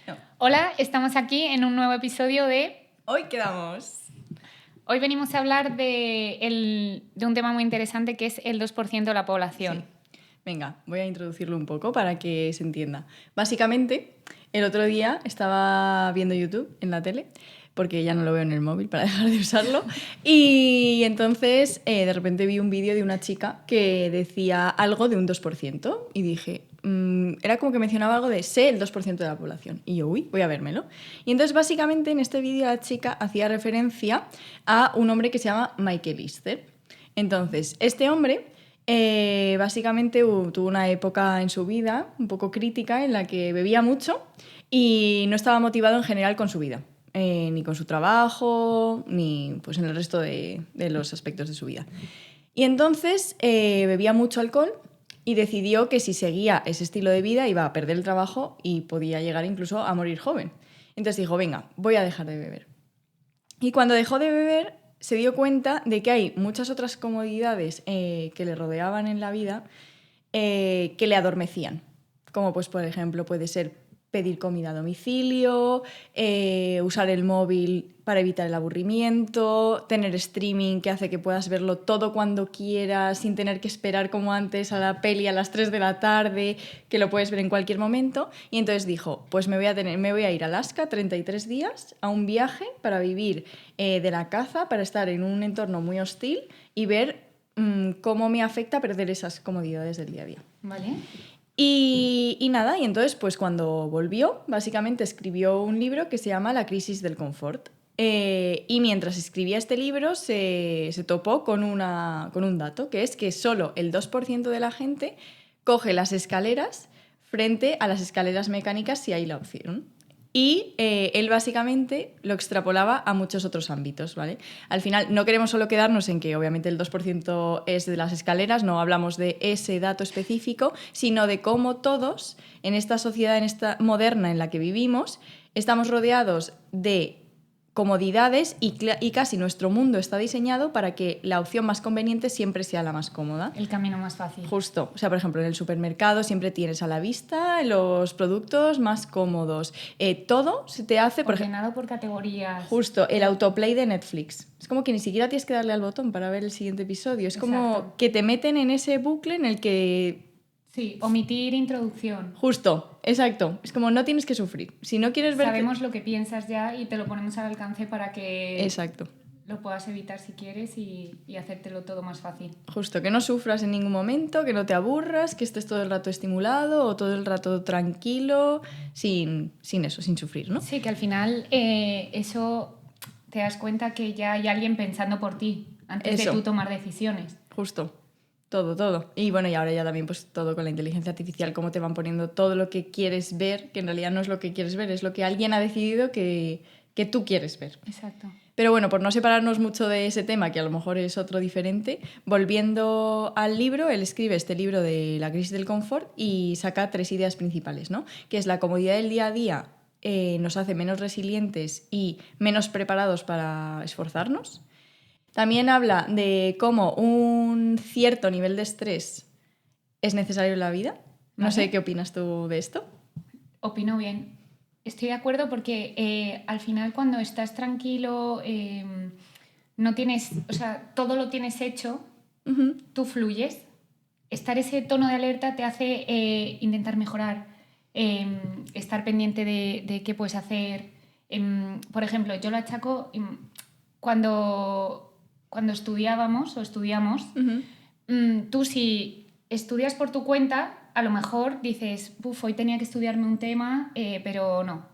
No. Hola, estamos aquí en un nuevo episodio de... Hoy quedamos. Hoy venimos a hablar de un tema muy interesante que es el 2% de la población. Sí. Venga, voy a introducirlo un poco para que se entienda. Básicamente, el otro día estaba viendo YouTube en la tele, porque ya no lo veo en el móvil para dejar de usarlo, y entonces de repente vi un vídeo de una chica que decía algo de un 2% y dije, era como que mencionaba algo de sé el 2% de la población. Y yo, uy, voy a vérmelo. Y entonces básicamente en este vídeo la chica hacía referencia a un hombre que se llama Michael Easter. Entonces, este hombre... básicamente tuvo una época en su vida un poco crítica en la que bebía mucho y no estaba motivado en general con su vida, ni con su trabajo, ni pues, en el resto de los aspectos de su vida. Y entonces bebía mucho alcohol y decidió que si seguía ese estilo de vida iba a perder el trabajo y podía llegar incluso a morir joven. Entonces dijo, venga, voy a dejar de beber. Y cuando dejó de beber, se dio cuenta de que hay muchas otras comodidades que le rodeaban en la vida que le adormecían. Como pues, por ejemplo, puede ser pedir comida a domicilio, usar el móvil para evitar el aburrimiento, tener streaming que hace que puedas verlo todo cuando quieras sin tener que esperar como antes a la peli a las 3 de la tarde, que lo puedes ver en cualquier momento. Y entonces dijo, pues me voy a ir a Alaska 33 días a un viaje para vivir de la caza, para estar en un entorno muy hostil y ver cómo me afecta perder esas comodidades del día a día. ¿Vale? Y nada, y entonces pues cuando volvió, básicamente escribió un libro que se llama La crisis del confort. Y mientras escribía este libro se topó con un dato, que es que solo el 2% de la gente coge las escaleras frente a las escaleras mecánicas si hay la opción. Y él básicamente lo extrapolaba a muchos otros ámbitos, ¿vale? Al final no queremos solo quedarnos en que obviamente el 2% es de las escaleras, no hablamos de ese dato específico, sino de cómo todos en esta sociedad moderna en la que vivimos estamos rodeados de comodidades y casi nuestro mundo está diseñado para que la opción más conveniente siempre sea la más cómoda. El camino más fácil. Justo. O sea, por ejemplo, en el supermercado siempre tienes a la vista los productos más cómodos. Todo se te hace... Ordenado por categorías. Justo, el autoplay de Netflix. Es como que ni siquiera tienes que darle al botón para ver el siguiente episodio. Es como Exacto. que te meten en ese bucle en el que... Sí, omitir introducción. Justo, exacto. Es como no tienes que sufrir. Si no quieres ver... Sabemos lo que piensas ya y te lo ponemos al alcance para que... Exacto. Lo puedas evitar si quieres y hacértelo todo más fácil. Justo, que no sufras en ningún momento, que no te aburras, que estés todo el rato estimulado o todo el rato tranquilo, sin sufrir, ¿no? Sí, que al final eso te das cuenta que ya hay alguien pensando por ti antes de tú tomar decisiones. Justo. Todo. Y bueno, y ahora ya también pues todo con la inteligencia artificial, cómo te van poniendo todo lo que quieres ver, que en realidad no es lo que quieres ver, es lo que alguien ha decidido que tú quieres ver. Exacto. Pero bueno, por no separarnos mucho de ese tema, que a lo mejor es otro diferente, volviendo al libro, él escribe este libro de La crisis del confort y saca 3 ideas principales, ¿no? Que es la comodidad del día a día nos hace menos resilientes y menos preparados para esforzarnos. También habla de cómo un cierto nivel de estrés es necesario en la vida. No sé qué opinas tú de esto. Opino bien. Estoy de acuerdo porque al final cuando estás tranquilo, no tienes, o sea, todo lo tienes hecho, tú fluyes. Estar ese tono de alerta te hace intentar mejorar, estar pendiente de qué puedes hacer. Por ejemplo, yo lo achaco cuando estudiábamos o estudiamos, tú si estudias por tu cuenta, a lo mejor dices, hoy tenía que estudiarme un tema, pero no.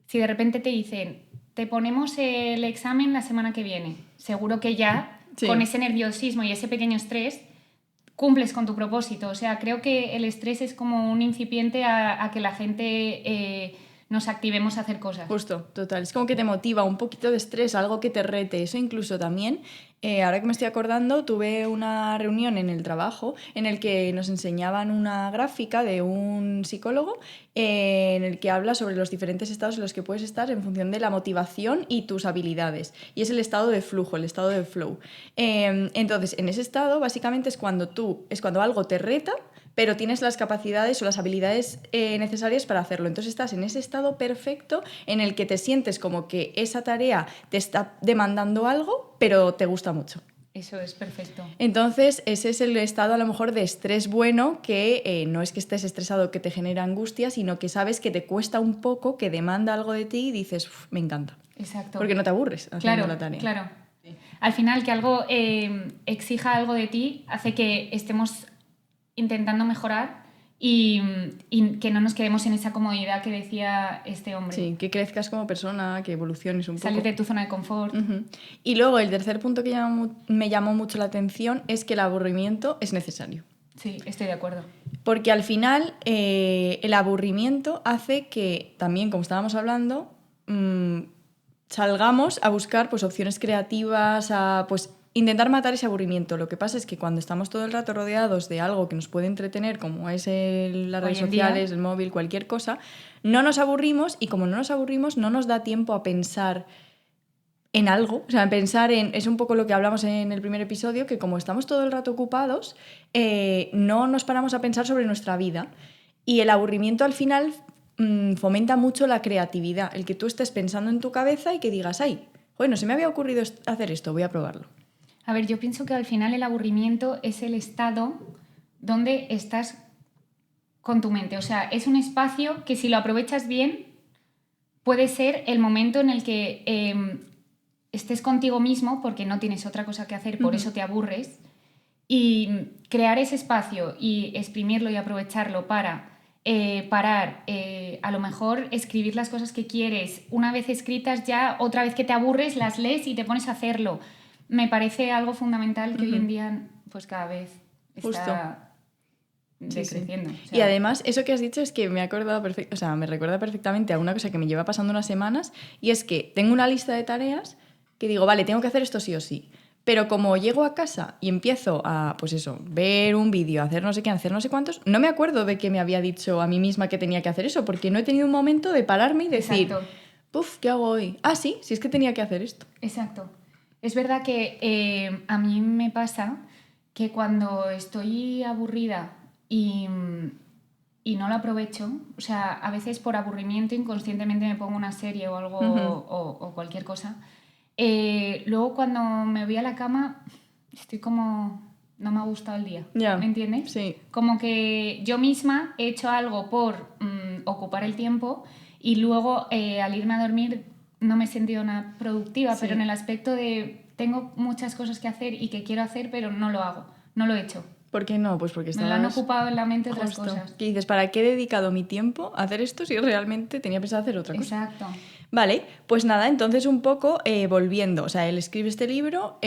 Si de repente te dicen, te ponemos el examen la semana que viene, seguro que ya, con ese nerviosismo y ese pequeño estrés, cumples con tu propósito. O sea, creo que el estrés es como un incipiente a que la gente nos activemos a hacer cosas. Justo, total. Es como que te motiva un poquito de estrés, algo que te rete. Eso incluso también, ahora que me estoy acordando, tuve una reunión en el trabajo en el que nos enseñaban una gráfica de un psicólogo en el que habla sobre los diferentes estados en los que puedes estar en función de la motivación y tus habilidades. Y es el estado de flujo, el estado de flow. Entonces, en ese estado, básicamente es cuando algo te reta, pero tienes las capacidades o las habilidades necesarias para hacerlo. Entonces estás en ese estado perfecto en el que te sientes como que esa tarea te está demandando algo, pero te gusta mucho. Eso es perfecto. Entonces, ese es el estado a lo mejor de estrés bueno, que no es que estés estresado que te genera angustia, sino que sabes que te cuesta un poco, que demanda algo de ti y dices, me encanta. Exacto. Porque no te aburres haciendo la tarea. Claro. Al final, que algo exija algo de ti hace que estemos intentando mejorar y que no nos quedemos en esa comodidad que decía este hombre. Sí, que crezcas como persona, que evoluciones un poco. Salir de tu zona de confort. Uh-huh. Y luego el tercer punto que me llamó mucho la atención es que el aburrimiento es necesario. Sí, estoy de acuerdo. Porque al final el aburrimiento hace que también, como estábamos hablando, salgamos a buscar pues, opciones creativas, a pues, intentar matar ese aburrimiento. Lo que pasa es que cuando estamos todo el rato rodeados de algo que nos puede entretener, como es las redes sociales, el móvil, cualquier cosa, no nos aburrimos y como no nos aburrimos no nos da tiempo a pensar en algo, o sea, pensar en... Es un poco lo que hablamos en el primer episodio, que como estamos todo el rato ocupados, no nos paramos a pensar sobre nuestra vida. Y el aburrimiento al final fomenta mucho la creatividad, el que tú estés pensando en tu cabeza y que digas, ay, bueno, se me había ocurrido hacer esto, voy a probarlo. A ver, yo pienso que al final el aburrimiento es el estado donde estás con tu mente. O sea, es un espacio que si lo aprovechas bien, puede ser el momento en el que estés contigo mismo porque no tienes otra cosa que hacer, por eso te aburres. Y crear ese espacio y exprimirlo y aprovecharlo para parar, a lo mejor escribir las cosas que quieres. Una vez escritas ya, otra vez que te aburres, las lees y te pones a hacerlo. Me parece algo fundamental que hoy en día pues cada vez está decreciendo. Sí. O sea, y además, eso que has dicho es que me ha acordado o sea, me recuerda perfectamente a una cosa que me lleva pasando unas semanas, y es que tengo una lista de tareas que digo, vale, tengo que hacer esto sí o sí. Pero como llego a casa y empiezo a, pues eso, ver un vídeo, hacer no sé qué, hacer no sé cuántos, no me acuerdo de que me había dicho a mí misma que tenía que hacer eso, porque no he tenido un momento de pararme y decir, puf, ¿qué hago hoy? Ah, sí, sí es que tenía que hacer esto. Exacto. Es verdad que a mí me pasa que cuando estoy aburrida y no lo aprovecho, o sea, a veces por aburrimiento inconscientemente me pongo una serie o algo o cualquier cosa, luego cuando me voy a la cama estoy como... no me ha gustado el día, ¿me entiendes? Sí. Como que yo misma he hecho algo por ocupar el tiempo y luego al irme a dormir no me he sentido nada productiva, pero en el aspecto de tengo muchas cosas que hacer y que quiero hacer, pero no lo hago, no lo he hecho. ¿Por qué no? Pues porque me lo han ocupado en la mente otras cosas. ¿Qué dices? ¿Para qué he dedicado mi tiempo a hacer esto si realmente tenía pensado hacer otra cosa? Exacto. Vale, pues nada, entonces un poco volviendo, o sea, él escribe este libro,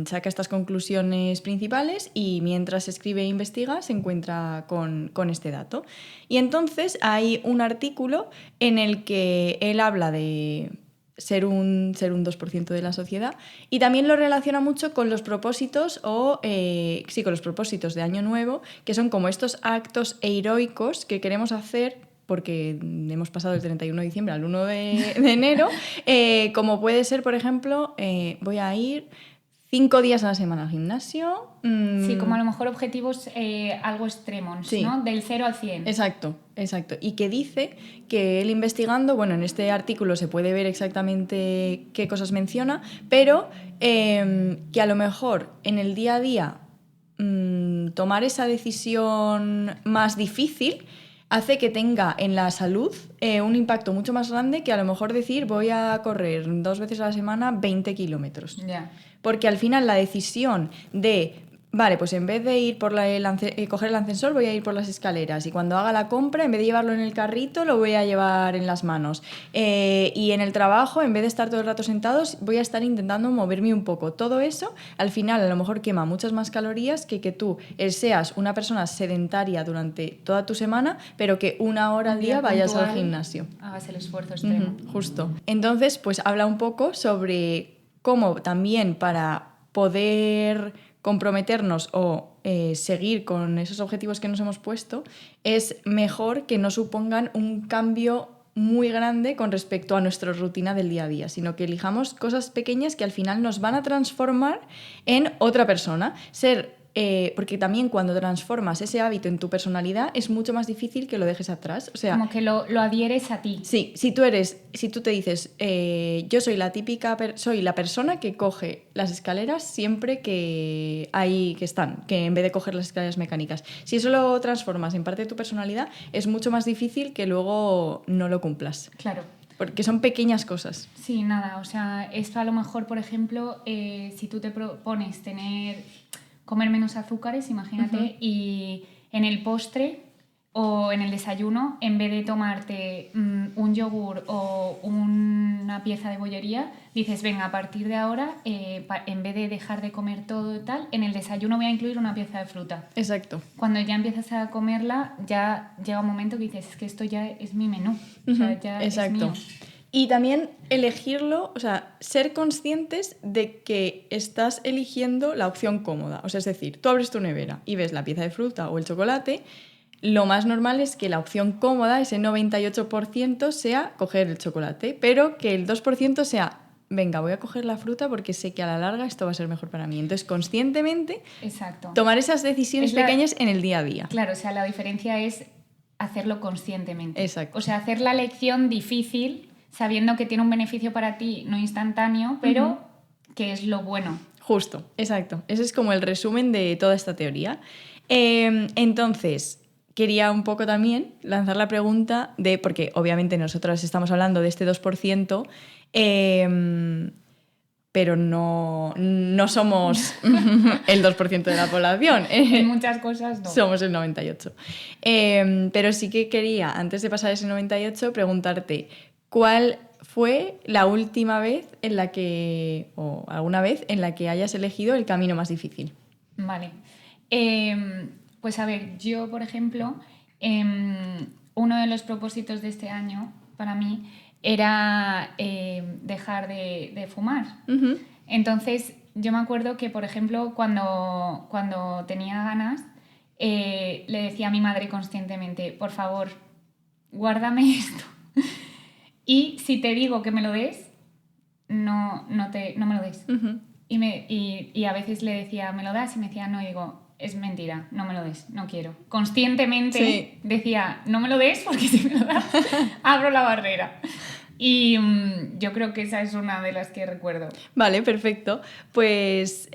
saca estas conclusiones principales y mientras escribe e investiga se encuentra con este dato. Y entonces hay un artículo en el que él habla de ser un 2% de la sociedad y también lo relaciona mucho con los propósitos con los propósitos de Año Nuevo, que son como estos actos heroicos que queremos hacer porque hemos pasado del 31 de diciembre al 1 de enero, como puede ser, por ejemplo, voy a ir 5 días a la semana al gimnasio. Sí, como a lo mejor objetivos algo extremos, sí. ¿No? Del 0 al 100. Exacto. Y que dice que él investigando, bueno, en este artículo se puede ver exactamente qué cosas menciona, pero que a lo mejor en el día a día tomar esa decisión más difícil hace que tenga en la salud un impacto mucho más grande que a lo mejor decir voy a correr 2 veces a la semana 20 kilómetros. Yeah. Porque al final la decisión de, vale, pues en vez de ir por coger el ascensor voy a ir por las escaleras y cuando haga la compra en vez de llevarlo en el carrito lo voy a llevar en las manos y en el trabajo en vez de estar todo el rato sentados voy a estar intentando moverme un poco. Todo eso al final a lo mejor quema muchas más calorías que tú seas una persona sedentaria durante toda tu semana pero que 1 hora al día vayas al gimnasio. Hagas el esfuerzo extremo. Justo. Entonces pues habla un poco sobre cómo también para poder comprometernos o seguir con esos objetivos que nos hemos puesto, es mejor que no supongan un cambio muy grande con respecto a nuestra rutina del día a día, sino que elijamos cosas pequeñas que al final nos van a transformar en otra persona. Ser porque también cuando transformas ese hábito en tu personalidad es mucho más difícil que lo dejes atrás. O sea, como que lo adhieres a ti. Sí, si tú te dices, yo soy la típica, soy la persona que coge las escaleras siempre que están, que en vez de coger las escaleras mecánicas. Si eso lo transformas en parte de tu personalidad, es mucho más difícil que luego no lo cumplas. Claro. Porque son pequeñas cosas. Sí, nada, o sea, esto a lo mejor, por ejemplo, si tú te propones comer menos azúcares, imagínate, y en el postre o en el desayuno, en vez de tomarte un yogur o una pieza de bollería, dices, venga, a partir de ahora, en vez de dejar de comer todo y tal, en el desayuno voy a incluir una pieza de fruta. Exacto. Cuando ya empiezas a comerla, ya llega un momento que dices, es que esto ya es mi menú. O sea, ya Exacto. es mío. Y también elegirlo, o sea, ser conscientes de que estás eligiendo la opción cómoda. O sea, es decir, tú abres tu nevera y ves la pieza de fruta o el chocolate, lo más normal es que la opción cómoda, ese 98%, sea coger el chocolate, pero que el 2% sea, venga, voy a coger la fruta porque sé que a la larga esto va a ser mejor para mí. Entonces, conscientemente, exacto, tomar esas decisiones pequeñas en el día a día. Claro, o sea, la diferencia es hacerlo conscientemente. Exacto. O sea, hacer la elección difícil sabiendo que tiene un beneficio para ti no instantáneo, pero que es lo bueno. Justo, exacto. Ese es como el resumen de toda esta teoría. Entonces, quería un poco también lanzar la pregunta de, porque obviamente nosotras estamos hablando de este 2%, pero no somos el 2% de la población. En muchas cosas no. Somos el 98%. Pero sí que quería, antes de pasar ese 98%, preguntarte, ¿cuál fue la última vez en la que, o alguna vez en la que hayas elegido el camino más difícil? Vale. Pues a ver, yo, por ejemplo, uno de los propósitos de este año para mí era dejar de fumar. Uh-huh. Entonces, yo me acuerdo que, por ejemplo, cuando tenía ganas, le decía a mi madre conscientemente, por favor, guárdame esto. Y si te digo que me lo des, no me lo des. Uh-huh. Y a veces le decía, ¿me lo das? Y me decía, no, y digo, es mentira, no me lo des, no quiero. Conscientemente decía, no me lo des porque si me lo das, abro la barrera. Y yo creo que esa es una de las que recuerdo. Vale, perfecto. Pues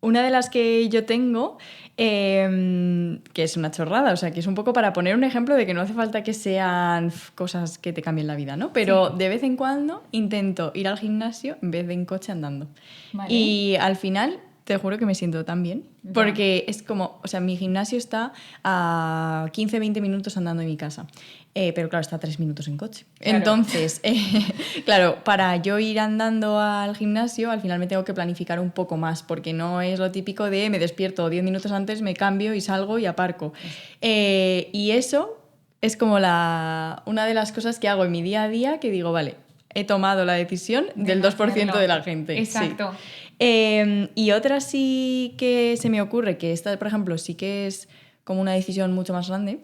una de las que yo tengo, que es una chorrada, o sea, que es un poco para poner un ejemplo de que no hace falta que sean cosas que te cambien la vida, ¿no? Pero de vez en cuando intento ir al gimnasio en vez de en coche andando. Vale. Y al final te juro que me siento tan bien, porque es como, o sea, mi gimnasio está a 15-20 minutos andando de mi casa. Pero claro, está a 3 minutos en coche. Claro. Entonces, claro, para yo ir andando al gimnasio, al final me tengo que planificar un poco más, porque no es lo típico de me despierto 10 minutos antes, me cambio y salgo y aparco. Y eso es como una de las cosas que hago en mi día a día, que digo, vale, he tomado la decisión del 2% de la gente. Exacto. Sí. Y otra sí que se me ocurre, que esta, por ejemplo, sí que es como una decisión mucho más grande,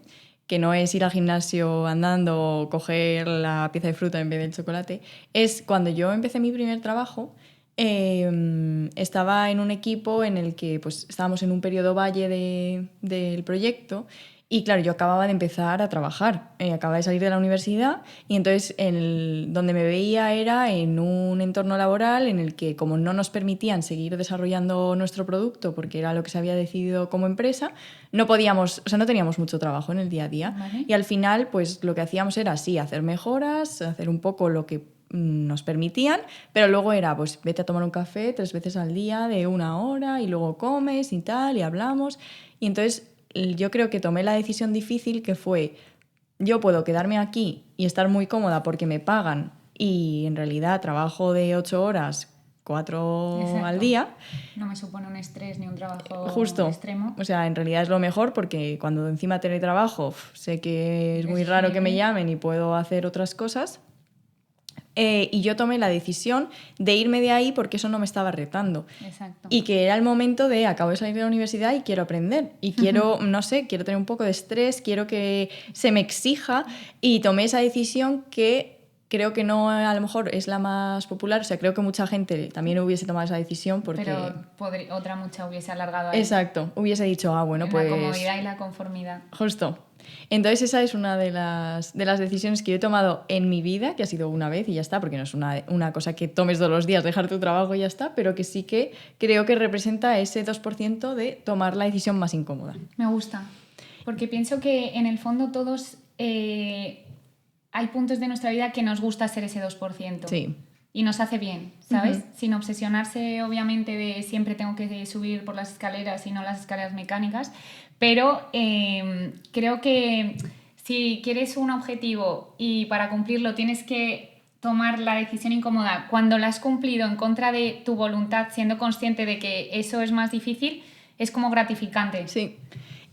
que no es ir al gimnasio andando o coger la pieza de fruta en vez del chocolate, es cuando yo empecé mi primer trabajo, estaba en un equipo en el que pues, estábamos en un periodo valle del proyecto. Y claro, yo acababa de empezar a trabajar, acababa de salir de la universidad y entonces donde me veía era en un entorno laboral en el que como no nos permitían seguir desarrollando nuestro producto porque era lo que se había decidido como empresa, no podíamos, o sea, no teníamos mucho trabajo en el día a día. Vale. Y al final pues lo que hacíamos era sí, hacer mejoras, hacer un poco lo que nos permitían, pero luego era pues vete a tomar un café 3 veces al día de 1 hora y luego comes y tal y hablamos y entonces yo creo que tomé la decisión difícil que fue, yo puedo quedarme aquí y estar muy cómoda porque me pagan y en realidad trabajo de 8 horas, 4 Exacto. al día. No me supone un estrés ni un trabajo Justo. extremo. O sea, en realidad es lo mejor porque cuando encima teletrabajo sé que es muy raro que me llamen y puedo hacer otras cosas. Y yo tomé la decisión de irme de ahí porque eso no me estaba retando. Exacto. Y que era el momento de acabo de salir de la universidad y quiero aprender. Y quiero, no sé, quiero tener un poco de estrés, quiero que se me exija. Y tomé esa decisión que creo que no a lo mejor es la más popular, o sea, creo que mucha gente también hubiese tomado esa decisión porque... Pero otra mucha hubiese alargado ahí. Exacto, hubiese dicho, bueno, pues... La comodidad y la conformidad. Justo. Entonces esa es una de las decisiones que yo he tomado en mi vida, que ha sido una vez y ya está, porque no es una cosa que tomes todos los días, dejar tu trabajo y ya está, pero que sí que creo que representa ese 2% de tomar la decisión más incómoda. Me gusta, porque pienso que en el fondo todos hay puntos de nuestra vida que nos gusta ser ese 2%. Sí. Y nos hace bien, ¿sabes? Sin obsesionarse, obviamente, de siempre tengo que subir por las escaleras y no las escaleras mecánicas, pero creo que si quieres un objetivo y para cumplirlo tienes que tomar la decisión incómoda, cuando la has cumplido en contra de tu voluntad, siendo consciente de que eso es más difícil, es como gratificante. Sí.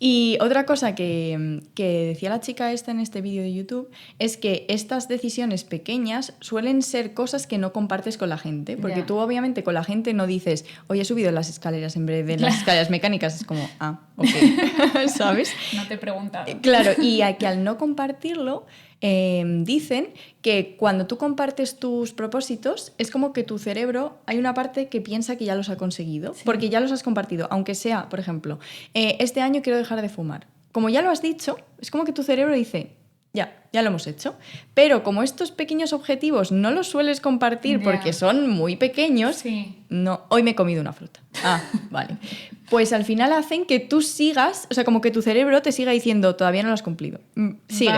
Y otra cosa que decía la chica esta en este vídeo de YouTube es que estas decisiones pequeñas suelen ser cosas que no compartes con la gente, porque tú obviamente con la gente no dices, hoy he subido las escaleras en vez de las escaleras mecánicas, es como, ok, ¿sabes? No te he preguntado. Claro, y que al no compartirlo, dicen que cuando tú compartes tus propósitos es como que tu cerebro, hay una parte que piensa que ya los ha conseguido, porque ya los has compartido, aunque sea, por ejemplo, este año quiero dejar de fumar. Como ya lo has dicho, es como que tu cerebro dice, ya lo hemos hecho. Pero como estos pequeños objetivos no los sueles compartir porque son muy pequeños, no, hoy me he comido una fruta. Vale. Pues al final hacen que tú sigas, o sea, como que tu cerebro te siga diciendo, todavía no lo has cumplido. Sigue.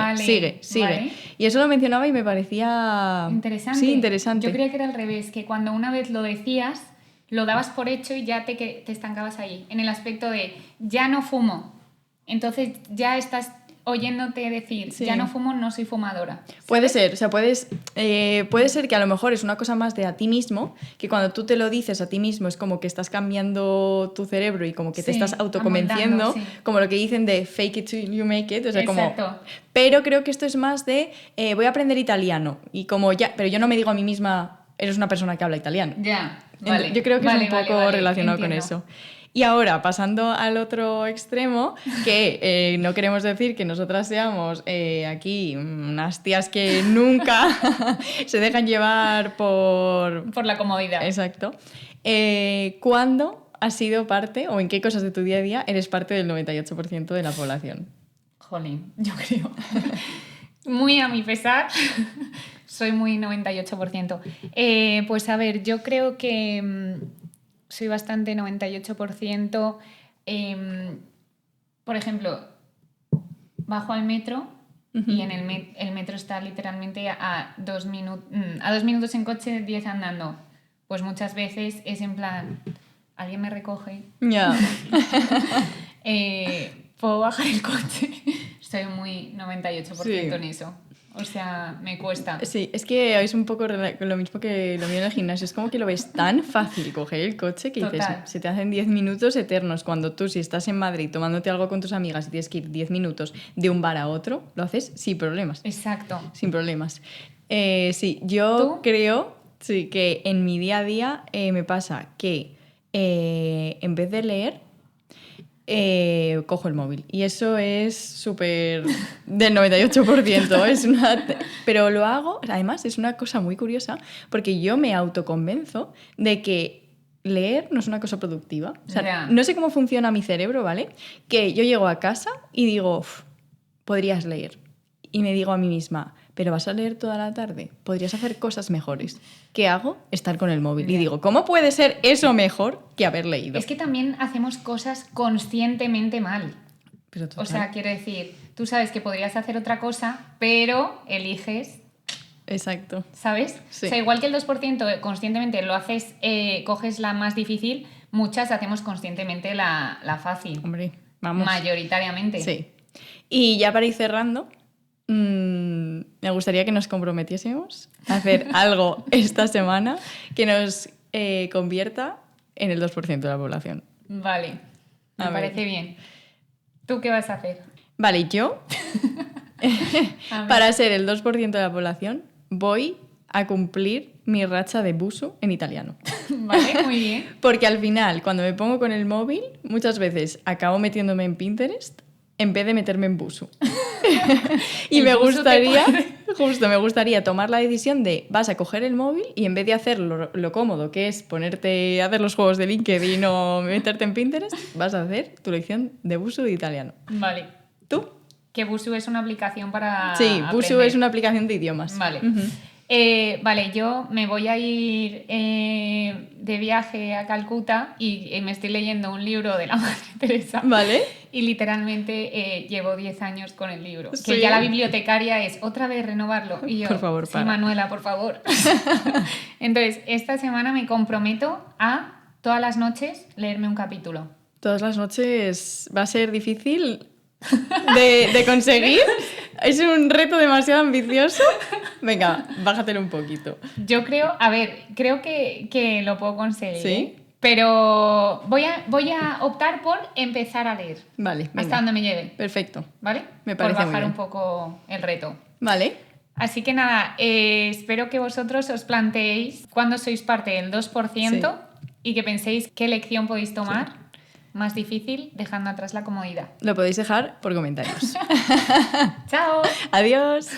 Vale. Y eso lo mencionaba y me parecía... Interesante. Sí, interesante. Yo creía que era al revés, que cuando una vez lo decías, lo dabas por hecho y ya te estancabas ahí. En el aspecto de, ya no fumo. Entonces ya estás oyéndote decir, ya no fumo, no soy fumadora. ¿Sabes? Puede ser, o sea, puede ser que a lo mejor es una cosa más de a ti mismo, que cuando tú te lo dices a ti mismo es como que estás cambiando tu cerebro y como que te estás autoconvenciendo, como lo que dicen de fake it till you make it, o sea, exacto. Pero creo que esto es más de voy a aprender italiano y como ya, pero yo no me digo a mí misma, eres una persona que habla italiano. Ya, vale. Yo creo que es un poco relacionado con eso. Y ahora, pasando al otro extremo, que no queremos decir que nosotras seamos aquí unas tías que nunca se dejan llevar por la comodidad. Exacto. ¿Cuándo has sido parte, o en qué cosas de tu día a día eres parte del 98% de la población? Jolín, yo creo. Muy a mi pesar, soy muy 98%. Pues a ver, yo creo que... soy bastante 98%. Por ejemplo, bajo al metro y en el metro está literalmente a 2 minutos en coche, 10 andando. Pues muchas veces es en plan, alguien me recoge. Ya. ¿Puedo bajar el coche? Soy muy 98% en eso. O sea, me cuesta. Sí, es que es un poco lo mismo que lo mío en el gimnasio. Es como que lo ves tan fácil coger el coche que dices, se te hacen 10 minutos eternos. Cuando tú, si estás en Madrid tomándote algo con tus amigas y tienes que ir 10 minutos de un bar a otro, lo haces sin problemas. Exacto. Sin problemas. Sí, yo creo que en mi día a día me pasa que en vez de leer, cojo el móvil y eso es súper del 98%. Pero lo hago, además es una cosa muy curiosa porque yo me autoconvenzo de que leer no es una cosa productiva. O sea, no sé cómo funciona mi cerebro, ¿vale? Que yo llego a casa y digo, podrías leer. Y me digo a mí misma, pero vas a leer toda la tarde, podrías hacer cosas mejores. ¿Qué hago? Estar con el móvil. Y digo, ¿cómo puede ser eso mejor que haber leído? Es que también hacemos cosas conscientemente mal. Pero o sea, quiero decir, tú sabes que podrías hacer otra cosa, pero eliges... Exacto. ¿Sabes? Sí. O sea, igual que el 2% conscientemente lo haces, coges la más difícil, muchas hacemos conscientemente la fácil. Hombre, vamos. Mayoritariamente. Sí. Y ya para ir cerrando... me gustaría que nos comprometiésemos a hacer algo esta semana que nos convierta en el 2% de la población. Vale, me parece bien. ¿Tú qué vas a hacer? Vale, yo, para ser el 2% de la población, voy a cumplir mi racha de busu en italiano. Vale, muy bien. Porque al final, cuando me pongo con el móvil, muchas veces acabo metiéndome en Pinterest en vez de meterme en busu. Y El me buzo te me gustaría tomar la decisión de vas a coger el móvil y en vez de hacer lo cómodo que es ponerte a hacer los juegos de LinkedIn o meterte en Pinterest, vas a hacer tu lección de Busuu de italiano. Vale. ¿Tú? Que Busuu es una aplicación para Sí, Busuu aprender. es una aplicación de idiomas. Vale. Ujú. Vale, yo me voy a ir de viaje a Calcuta y me estoy leyendo un libro de la Madre Teresa. Vale. Y literalmente llevo 10 años con el libro. Sí. Que ya la bibliotecaria es otra vez renovarlo. Y yo, Por favor, sí, para. Manuela, por favor. Entonces, esta semana me comprometo a todas las noches leerme un capítulo. Todas las noches va a ser difícil de conseguir. Es un reto demasiado ambicioso. Venga, bájatelo un poquito. Yo creo que lo puedo conseguir. ¿Sí? ¿Eh? Pero voy a optar por empezar a leer. Vale, venga. Hasta donde me lleve. Perfecto. ¿Vale? Me parece por muy bajar bien. un poco el reto. Vale. Así que nada, espero que vosotros os planteéis cuándo sois parte del 2% y que penséis qué lección podéis tomar más difícil dejando atrás la comodidad. Lo podéis dejar por comentarios. ¡Chao! Adiós.